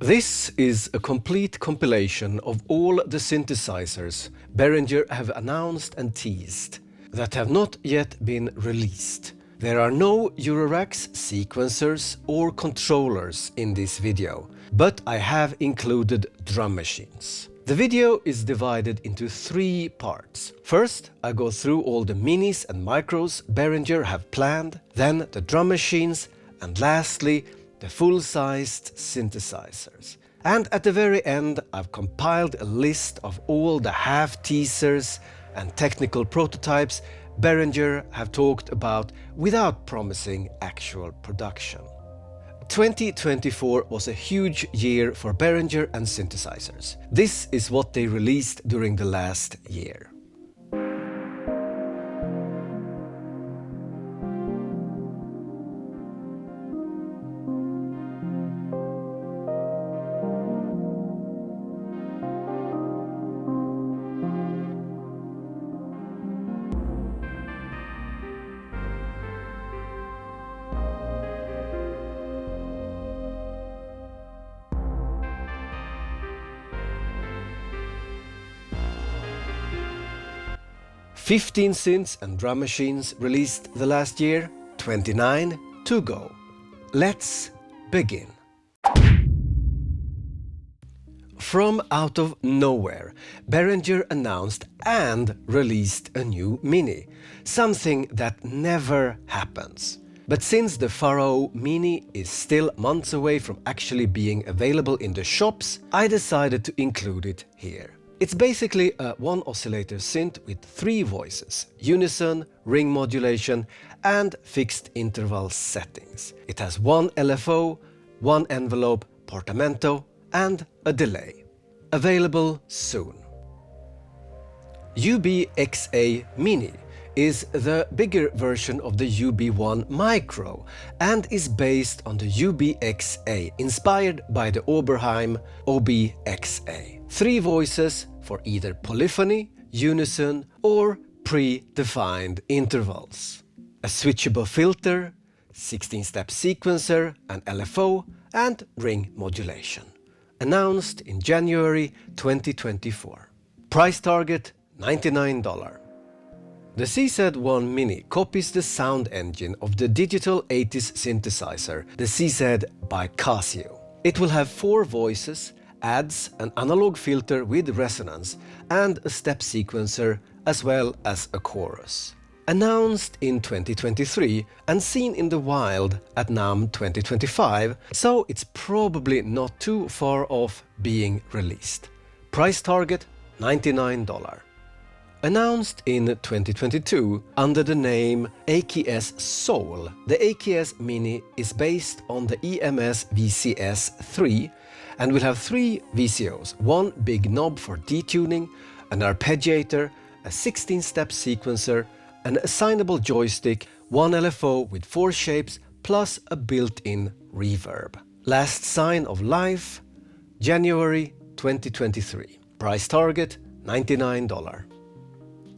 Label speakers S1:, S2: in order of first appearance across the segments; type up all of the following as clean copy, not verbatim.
S1: This is a complete compilation of all the synthesizers Behringer have announced and teased that have not yet been released. There are no Eurorax sequencers or controllers in this video, but I have included drum machines. The video is divided into 3 parts. First, I go through all the minis and micros Behringer have planned, then the drum machines, and lastly, the full-sized synthesizers. And at the very end, I've compiled a list of all the half teasers and technical prototypes Behringer have talked about without promising actual production. 2024 was a huge year for Behringer and synthesizers. This is what they released during the last year. "15 synths and drum machines released the last year, 29 to go. Let's begin. From out of nowhere, Behringer announced and released a new Mini, something that never happens. But since the Phara-O Mini is still months away from actually being available in the shops, I decided to include it here. It's basically a one oscillator synth with 3 voices, unison, ring modulation, and fixed interval settings. It has 1 LFO, 1 envelope, portamento, and a delay. Available soon. UBXA Mini is the bigger version of the UB1 Micro and is based on the UBXA, inspired by the Oberheim OBXA. 3 voices for either polyphony, unison, or pre-defined intervals. A switchable filter, 16-step sequencer, an LFO, and ring modulation. Announced in January 2024. Price target $99. The CZ1 Mini copies the sound engine of the digital 80s synthesizer, the CZ by Casio. It will have 4 voices, adds an analog filter with resonance and a step sequencer as well as a chorus. Announced in 2023 and seen in the wild at NAMM 2025, so it's probably not too far off being released. Price target $99. Announced in 2022 under the name AKS Soul, the AKS Mini is based on the EMS VCS3 and will have 3 VCOs, 1 big knob for detuning, an arpeggiator, a 16-step sequencer, an assignable joystick, 1 LFO with 4 shapes, plus a built-in reverb. Last sign of life, January 2023. Price target $99.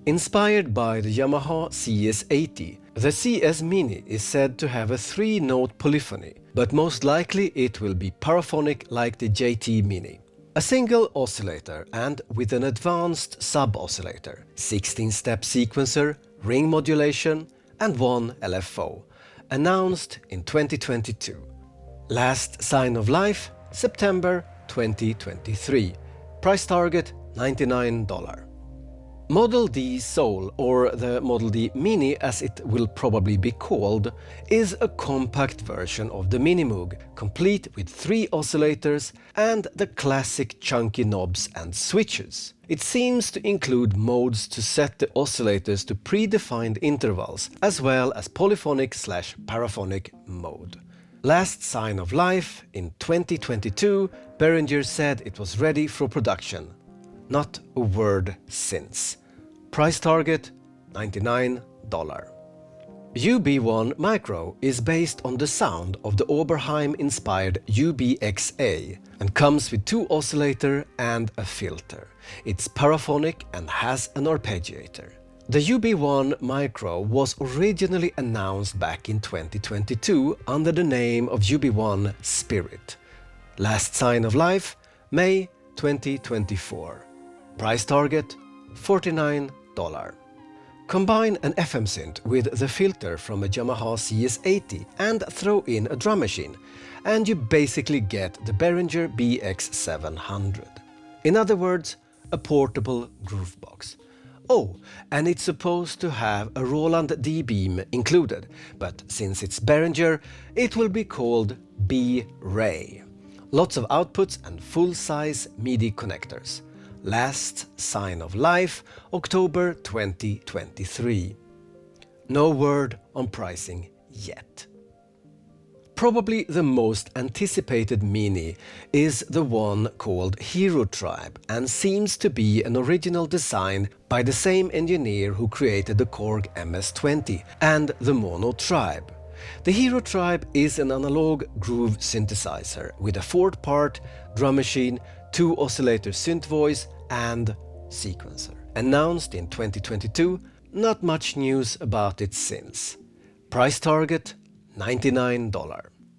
S1: Inspired by the Yamaha CS80, the CS Mini is said to have a 3-note polyphony, but most likely it will be paraphonic like the JT Mini. A single oscillator and with an advanced sub-oscillator, 16-step sequencer, ring modulation, and 1 LFO. Announced in 2022. Last sign of life, September 2023. Price target $99. Model D Soul, or the Model D Mini as it will probably be called, is a compact version of the Minimoog, complete with 3 oscillators and the classic chunky knobs and switches. It seems to include modes to set the oscillators to predefined intervals, as well as polyphonic/paraphonic mode. Last sign of life, in 2022, Behringer said it was ready for production. Not a word since. Price target $99. UB1 Micro is based on the sound of the Oberheim-inspired UBXA and comes with 2 oscillator and a filter. It's paraphonic and has an arpeggiator. The UB1 Micro was originally announced back in 2022 under the name of UB1 Spirit. Last sign of life, May 2024. Price target, $49. Combine an FM synth with the filter from a Yamaha CS80 and throw in a drum machine, and you basically get the Behringer BX700. In other words, a portable groove box. Oh, and it's supposed to have a Roland D-beam included, but since it's Behringer, it will be called B-Ray. Lots of outputs and full-size MIDI connectors. Last sign of life, October 2023. No word on pricing yet. Probably the most anticipated Mini is the one called Hiro Tribe and seems to be an original design by the same engineer who created the Korg MS-20 and the Mono Tribe. The Hiro Tribe is an analog groove synthesizer with a 4-part drum machine, 2 oscillator synth voice and sequencer. Announced in 2022, not much news about it since. Price target, $99.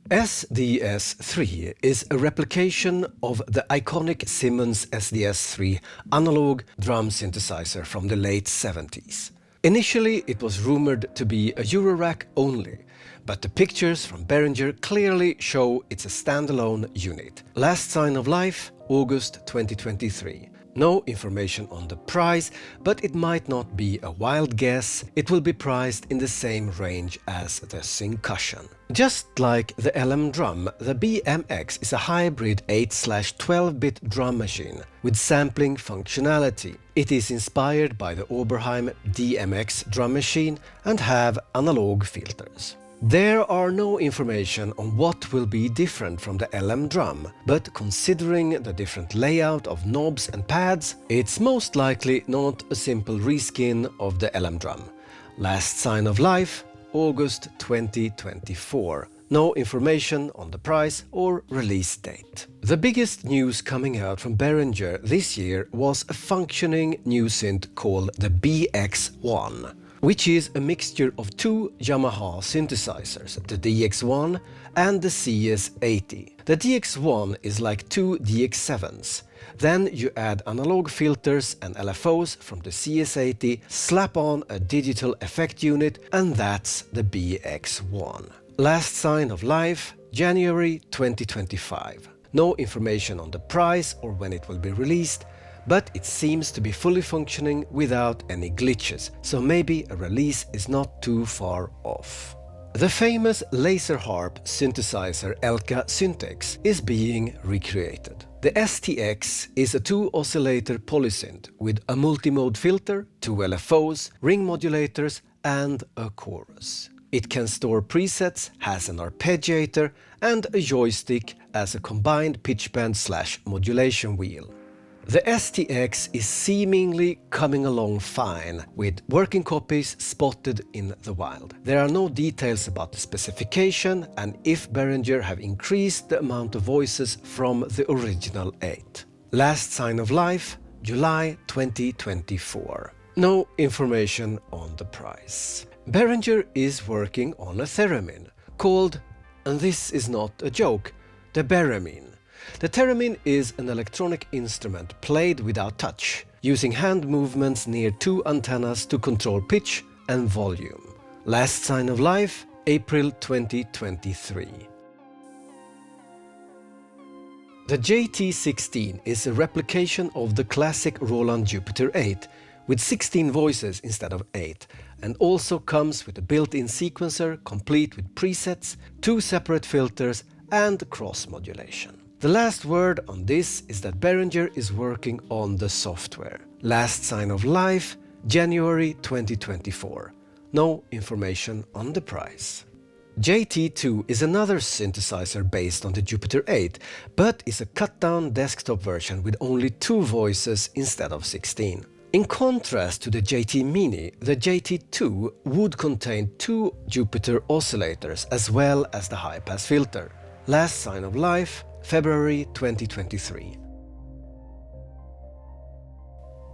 S1: SDS3 is a replication of the iconic Simmons SDS3 analog drum synthesizer from the late 70s. Initially, it was rumored to be a Eurorack only, but the pictures from Behringer clearly show it's a standalone unit. Last sign of life, August 2023. No information on the price, but it might not be a wild guess. It will be priced in the same range as the Syncussion. Just like the LM drum, the BMX is a hybrid 8/12-bit drum machine with sampling functionality. It is inspired by the Oberheim DMX drum machine and have analog filters. There are no information on what will be different from the LM drum, but considering the different layout of knobs and pads, it's most likely not a simple reskin of the LM drum. Last sign of life, August 2024. No information on the price or release date. The biggest news coming out from Behringer this year was a functioning new synth called the BX1, which is a mixture of 2 Yamaha synthesizers, the DX1 and the CS80. The DX1 is like 2 DX7s. Then you add analog filters and LFOs from the CS80, slap on a digital effect unit, and that's the BX1. Last sign of life, January 2025. No information on the price or when it will be released, but it seems to be fully functioning without any glitches, so maybe a release is not too far off. The famous laser harp synthesizer Elka Syntex is being recreated. The STX is a 2-oscillator polysynth with a multimode filter, 2 LFOs, ring modulators and a chorus. It can store presets, has an arpeggiator and a joystick as a combined pitch bend/modulation wheel. The STX is seemingly coming along fine, with working copies spotted in the wild. There are no details about the specification and if Behringer have increased the amount of voices from the original 8. Last sign of life, July 2024. No information on the price. Behringer is working on a theremin called, and this is not a joke, the Behremin. The theremin is an electronic instrument played without touch, using hand movements near 2 antennas to control pitch and volume. Last sign of life, April 2023. The JT16 is a replication of the classic Roland Jupiter 8 with 16 voices instead of 8, and also comes with a built-in sequencer complete with presets, 2 separate filters and cross modulation. The last word on this is that Behringer is working on the software. Last sign of life, January 2024. No information on the price. JT2 is another synthesizer based on the Jupiter 8, but is a cut-down desktop version with only 2 voices instead of 16. In contrast to the JT Mini, the JT2 would contain 2 Jupiter oscillators as well as the high-pass filter. Last sign of life, February 2023.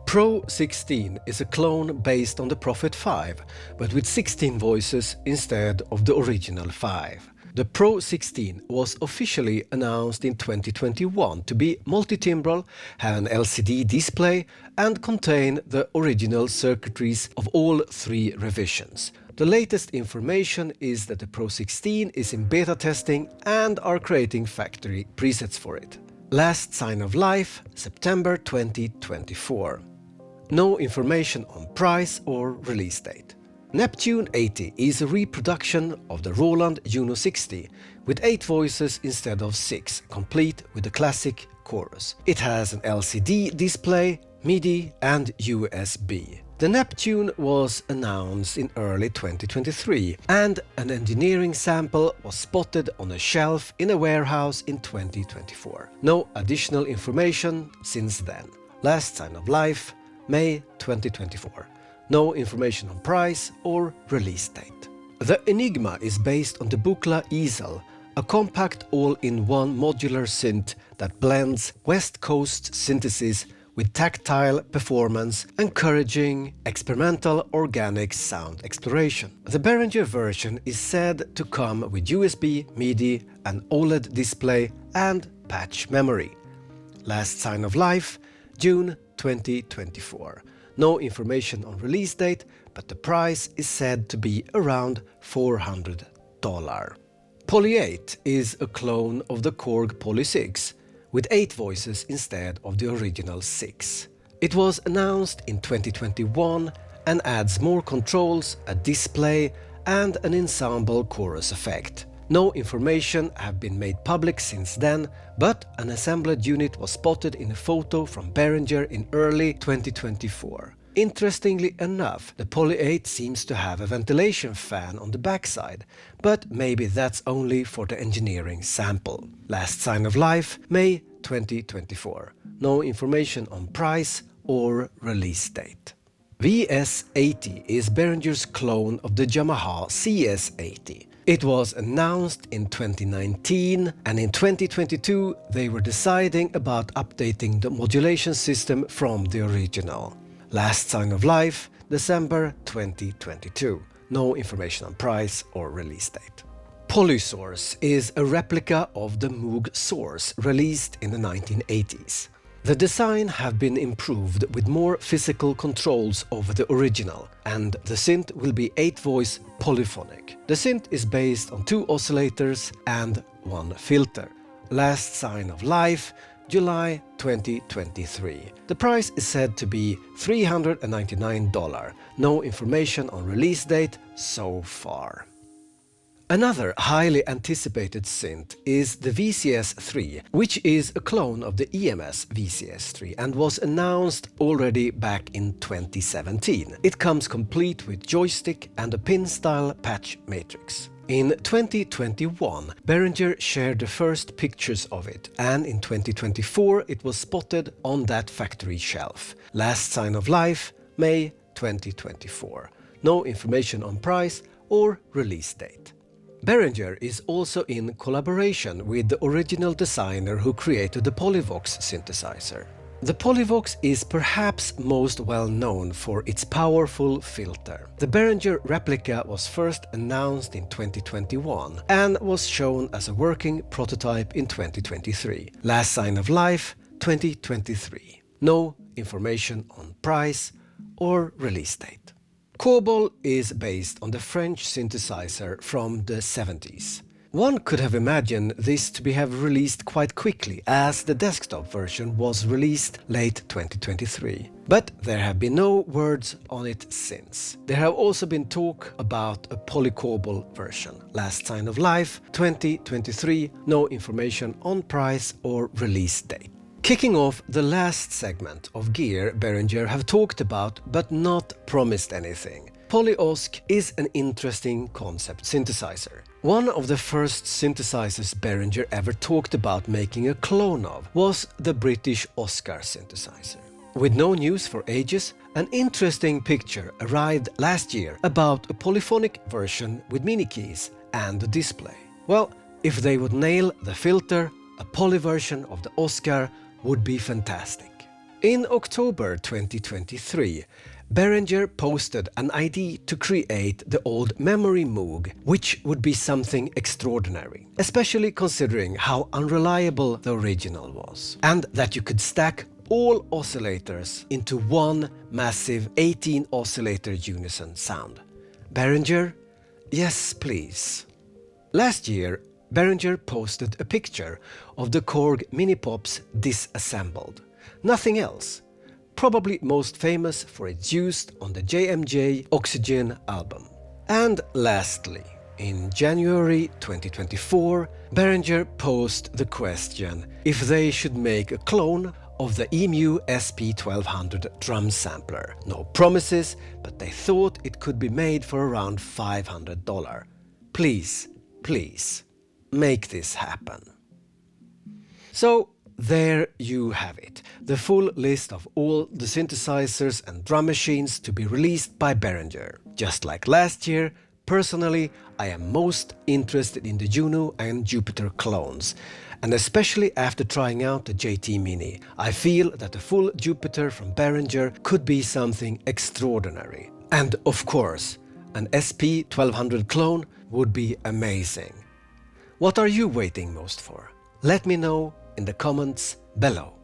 S1: Pro 16 is a clone based on the Prophet 5, but with 16 voices instead of the original 5. The Pro 16 was officially announced in 2021 to be multi-timbral, have an LCD display and contain the original circuitries of all 3 revisions. The latest information is that the Pro 16 is in beta testing and are creating factory presets for it. Last sign of life, September 2024. No information on price or release date. Neptune 80 is a reproduction of the Roland Juno 60 with 8 voices instead of 6, complete with the classic chorus. It has an LCD display, MIDI and USB. The Neptune was announced in early 2023 and an engineering sample was spotted on a shelf in a warehouse in 2024. No additional information since then. Last sign of life, May 2024. No information on price or release date. The Enigma is based on the Buchla Easel, a compact all-in-one modular synth that blends West Coast synthesis with tactile performance, encouraging experimental organic sound exploration. The Behringer version is said to come with USB, MIDI, an OLED display and patch memory. Last sign of life, June 2024. No information on release date, but the price is said to be around $400. Polyeight is a clone of the Korg Poly 6, with 8 voices instead of the original 6. It was announced in 2021 and adds more controls, a display and an ensemble chorus effect. No information have been made public since then, but an assembled unit was spotted in a photo from Behringer in early 2024. Interestingly enough, the Polyeight seems to have a ventilation fan on the backside, but maybe that's only for the engineering sample. Last sign of life, May 2024. No information on price or release date. VS80 is Behringer's clone of the Yamaha CS80. It was announced in 2019 and in 2022 they were deciding about updating the modulation system from the original. Last sign of life, December 2022. No information on price or release date. Polysource is a replica of the Moog Source released in the 1980s. The design have been improved with more physical controls over the original, and the synth will be 8-voice polyphonic. The synth is based on 2 oscillators and 1 filter. Last sign of life, July 2023. The price is said to be $399. No information on release date so far. Another highly anticipated synth is the VCS3, which is a clone of the EMS VCS3 and was announced already back in 2017. It comes complete with joystick and a pin-style patch matrix. In 2021, Behringer shared the first pictures of it, and in 2024 it was spotted on that factory shelf. Last sign of life, May 2024. No information on price or release date. Behringer is also in collaboration with the original designer who created the Polivoks synthesizer. The Polivoks is perhaps most well known for its powerful filter. The Behringer replica was first announced in 2021 and was shown as a working prototype in 2023. Last sign of life, 2023. No information on price or release date. Kobol is based on the French synthesizer from the 70s. One could have imagined this to have released quite quickly, as the desktop version was released late 2023. But there have been no words on it since. There have also been talk about a Polykobol version. Last sign of life, 2023, no information on price or release date. Kicking off the last segment of gear Behringer have talked about but not promised anything. PolyOSC is an interesting concept synthesizer. One of the first synthesizers Behringer ever talked about making a clone of was the British Oscar synthesizer. With no news for ages, an interesting picture arrived last year about a polyphonic version with mini keys and a display. Well, if they would nail the filter, a poly version of the Oscar would be fantastic. In October 2023, Behringer posted an idea to create the old memory Moog, which would be something extraordinary, especially considering how unreliable the original was, and that you could stack all oscillators into one massive 18 oscillator unison sound. Behringer? Yes, please. Last year, Behringer posted a picture of the Korg Minipops disassembled. Nothing else. Probably most famous for its use on the JMJ Oxygen album. And lastly, in January 2024, Behringer posed the question if they should make a clone of the EMU SP1200 drum sampler. No promises, but they thought it could be made for around $500. Please, please, make this happen. So, there you have it, the full list of all the synthesizers and drum machines to be released by Behringer. Just like last year, personally, I am most interested in the Juno and Jupiter clones, and especially after trying out the JT Mini, I feel that the full Jupiter from Behringer could be something extraordinary. And of course, an SP1200 clone would be amazing. What are you waiting most for? Let me know in the comments below.